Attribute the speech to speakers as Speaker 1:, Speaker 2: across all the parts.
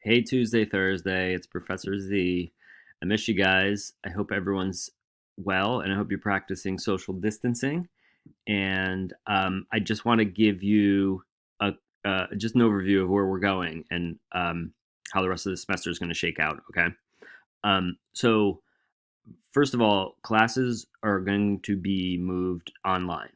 Speaker 1: Hey, Tuesday, Thursday. It's Professor Z. I miss you guys. I hope everyone's well, and I hope you're practicing social distancing. And I just want to give you a just an overview of where we're going and how the rest of the semester is going to shake out. Okay. So first of all, classes are going to be moved online.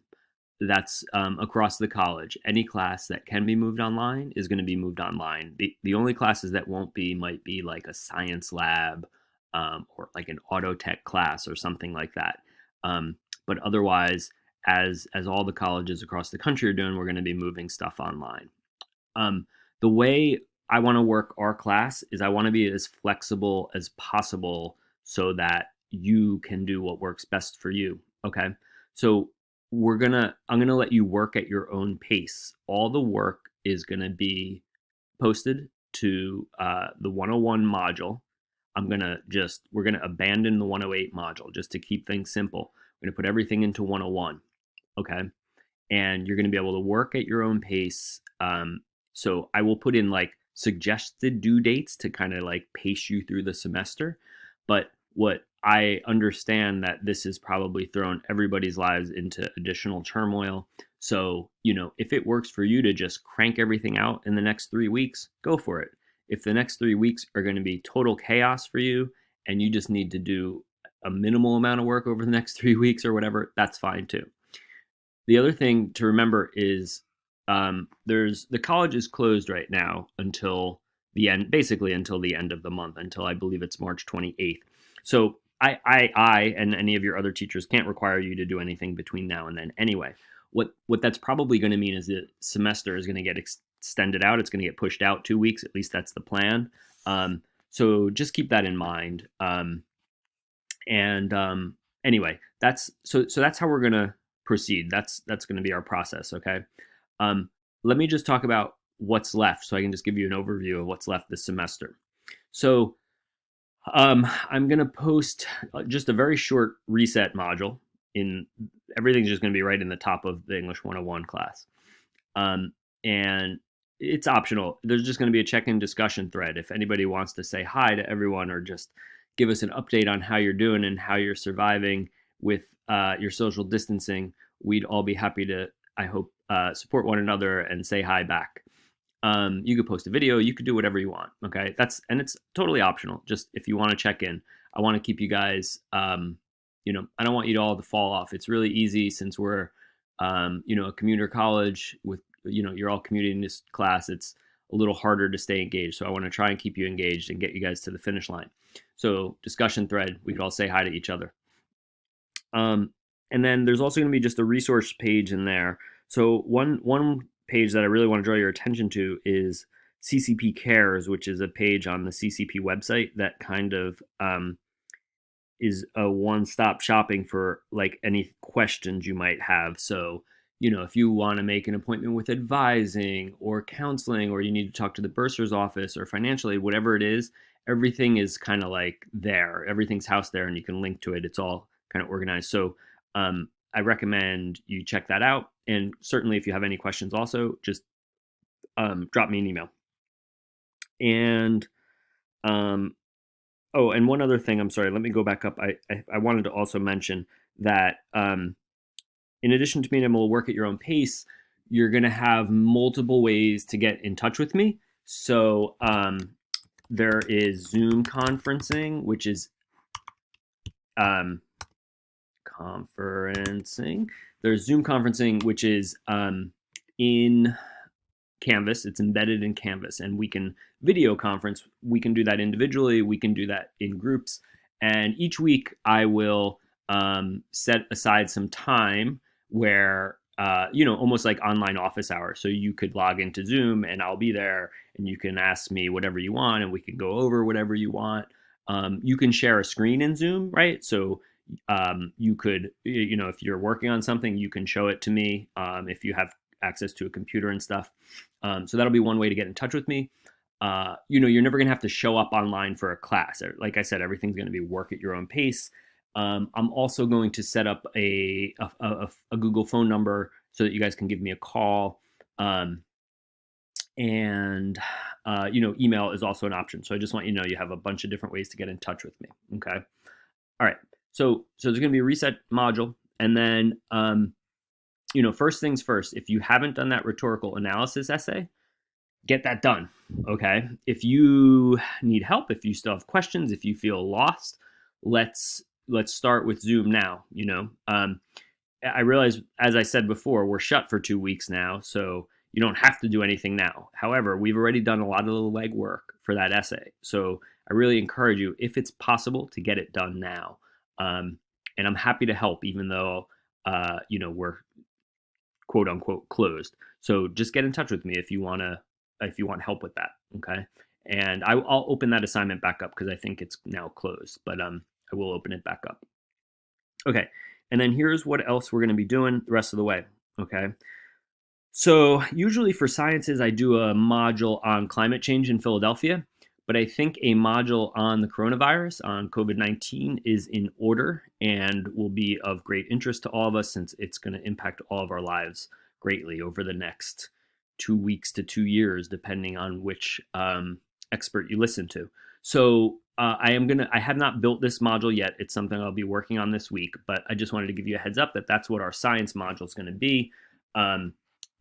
Speaker 1: That's across the college. Any class that can be moved online is going to be moved online. The only classes that won't be might be like a science lab or like an auto tech class or something like that. But otherwise, as all the colleges across the country are doing, we're going to be moving stuff online. The way I want to work our class is I want to be as flexible as possible so that you can do what works best for you. Okay. So I'm gonna let you work at your own pace. All the work is gonna be posted to the 101 module. We're gonna abandon the 108 module just to keep things simple. We're gonna put everything into 101. Okay, and you're going to be able to work at your own pace. So I will put in like suggested due dates to kind of like pace you through the semester. But what I understand that this has probably thrown everybody's lives into additional turmoil. So, if it works for you to just crank everything out in the next 3 weeks, go for it. If the next 3 weeks are going to be total chaos for you and you just need to do a minimal amount of work over the next 3 weeks or whatever, that's fine too. The other thing to remember is there's the college is closed right now until the end, basically until the end of the month, until I believe it's March 28th. So I and any of your other teachers can't require you to do anything between now and then anyway. What that's probably going to mean is the semester is going to get extended out. It's going to get pushed out 2 weeks. At least that's the plan. So just keep that in mind. And Anyway, that's how we're gonna proceed. That's gonna be our process. Okay. Um, Let me just talk about what's left, so I can just give you an overview of what's left this semester. So I'm gonna post just a very short reset module. In Everything's just gonna be right in the top of the English 101 class. And it's optional. There's just going to be a check-in discussion thread. If anybody wants to say hi to everyone or just give us an update on how you're doing and how you're surviving with your social distancing, we'd all be happy to, I hope, support one another and say hi back. You could post a video. You could do whatever you want. Okay, it's totally optional. Just if you want to check in, I want to keep you guys. I don't want you to all to fall off. It's really easy since we're, a commuter college with, you're all commuting this class. It's a little harder to stay engaged. So I want to try and keep you engaged and get you guys to the finish line. So discussion thread, we could all say hi to each other. And then there's also going to be just a resource page in there. So one page that I really want to draw your attention to is CCP Cares, which is a page on the CCP website that kind of is a one-stop shopping for like any questions you might have. So, if you want to make an appointment with advising or counseling, or you need to talk to the bursar's office or financial aid, whatever it is, everything is kind of like there. Everything's housed there and you can link to it. It's all kind of organized. So I recommend you check that out. And certainly if you have any questions also, just drop me an email. And Oh, and one other thing, I'm sorry, let me go back up. I wanted to also mention that in addition to being able to work at your own pace, you're going to have multiple ways to get in touch with me. So there is Zoom conferencing, which is conferencing. There's Zoom conferencing, which is in Canvas. It's embedded in Canvas, and we can video conference. We can do that individually. We can do that in groups. And each week I will set aside some time where, almost like online office hours. So you could log into Zoom and I'll be there and you can ask me whatever you want and we can go over whatever you want. You can share a screen in Zoom, right? So you could, if you're working on something, you can show it to me if you have access to a computer and stuff. So that'll be one way to get in touch with me. You're never going to have to show up online for a class. Like I said, everything's going to be work at your own pace. I'm also going to set up a Google phone number so that you guys can give me a call. And email is also an option. So I just want you to know you have a bunch of different ways to get in touch with me. Okay. All right. So there's going to be a reset module, and then first things first. If you haven't done that rhetorical analysis essay, get that done. Okay. If you need help, if you still have questions, if you feel lost, let's start with Zoom now. I realize, as I said before, we're shut for 2 weeks now, so you don't have to do anything now. However, we've already done a lot of the legwork for that essay. So I really encourage you, if it's possible, to get it done now. And I'm happy to help, even though, we're quote unquote closed. So just get in touch with me if you want help with that. Okay. And I'll open that assignment back up because I think it's now closed, but I will open it back up. Okay. And then here's what else we're going to be doing the rest of the way. Okay. So usually for sciences, I do a module on climate change in Philadelphia, but I think a module on the coronavirus, on COVID-19, is in order and will be of great interest to all of us, since it's going to impact all of our lives greatly over the next 2 weeks to 2 years, depending on which expert you listen to. So I have not built this module yet. It's something I'll be working on this week, but I just wanted to give you a heads up that that's what our science module is going to be.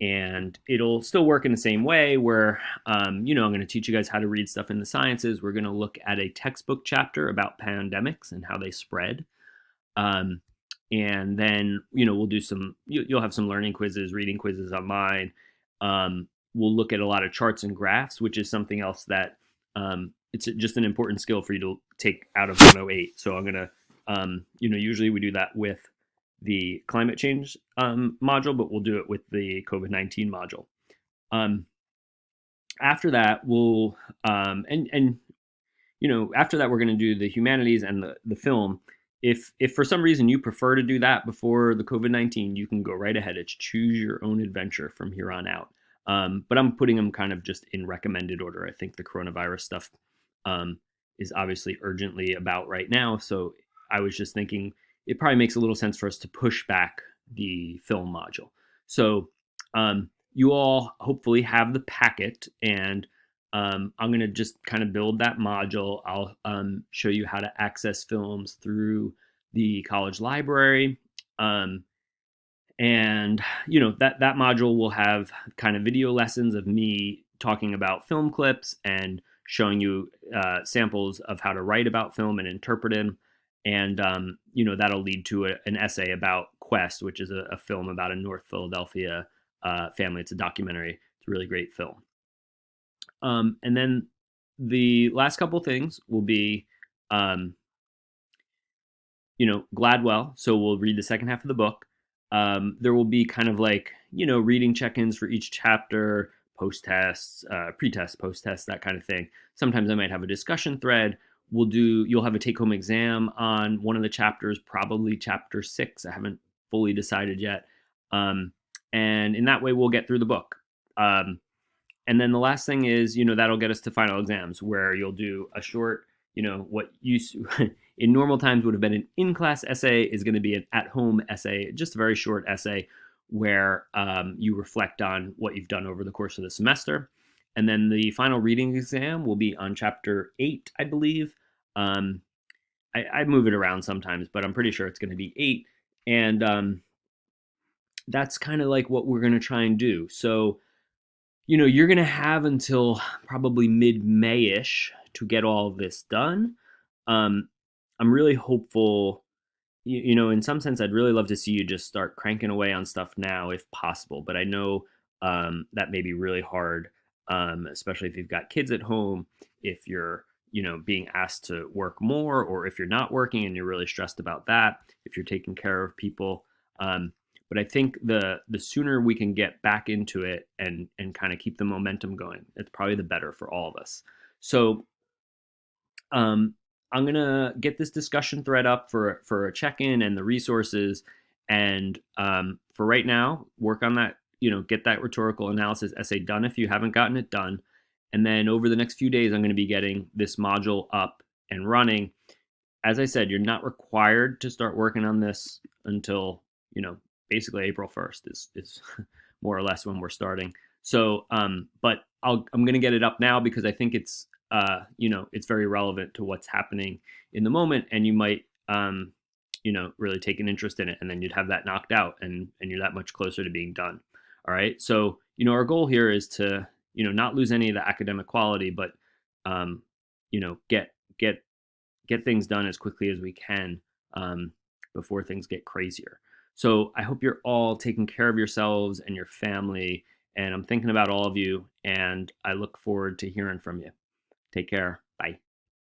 Speaker 1: And it'll still work in the same way where, I'm going to teach you guys how to read stuff in the sciences. We're going to look at a textbook chapter about pandemics and how they spread. And then, we'll do you'll have some learning quizzes, reading quizzes on mine. We'll look at a lot of charts and graphs, which is something else that it's just an important skill for you to take out of 108. So I'm going to, usually we do that with the climate change module, but we'll do it with the COVID-19 module. After that, we'll, after that, we're going to do the humanities and the film. If for some reason you prefer to do that before the COVID-19, you can go right ahead. It's choose your own adventure from here on out. But I'm putting them kind of just in recommended order. I think the coronavirus stuff is obviously urgently about right now. So I was just thinking it probably makes a little sense for us to push back the film module. So you all hopefully have the packet, and I'm going to just kind of build that module. I'll show you how to access films through the college library. And that module will have kind of video lessons of me talking about film clips and showing you samples of how to write about film and interpret them. And that'll lead to an essay about Quest, which is a film about a North Philadelphia family. It's a documentary. It's a really great film. And then the last couple things will be Gladwell. So we'll read the second half of the book. There will be kind of like, reading check-ins for each chapter, post-tests, pre-tests, post-tests, that kind of thing. Sometimes I might have a discussion thread. You'll have a take-home exam on one of the chapters, probably chapter 6. I haven't fully decided yet. And in that way, we'll get through the book. And then the last thing is, that'll get us to final exams, where you'll do a short, what in normal times would have been an in-class essay is going to be an at-home essay, just a very short essay where you reflect on what you've done over the course of the semester. And then the final reading exam will be on chapter 8, I believe. I move it around sometimes, but I'm pretty sure it's going to be 8. And that's kind of like what we're going to try and do. So, you're going to have until probably mid-May-ish to get all of this done. I'm really hopeful, in some sense, I'd really love to see you just start cranking away on stuff now if possible. But I know that may be really hard, especially if you've got kids at home, if you're, being asked to work more, or if you're not working and you're really stressed about that, if you're taking care of people. But I think the sooner we can get back into it and kind of keep the momentum going, it's probably the better for all of us. So I'm going to get this discussion thread up for a check-in and the resources. And for right now, work on that, get that rhetorical analysis essay done if you haven't gotten it done. And then over the next few days, I'm going to be getting this module up and running. As I said, you're not required to start working on this until, basically April 1st is more or less when we're starting. But I'm going to get it up now because I think it's it's very relevant to what's happening in the moment, and you might really take an interest in it, and then you'd have that knocked out, and you're that much closer to being done. All right. So our goal here is to not lose any of the academic quality, but um, get get things done as quickly as we can um, before things get crazier. So I hope you're all taking care of yourselves and your family. And I'm thinking about all of you, and I look forward to hearing from you. Take care.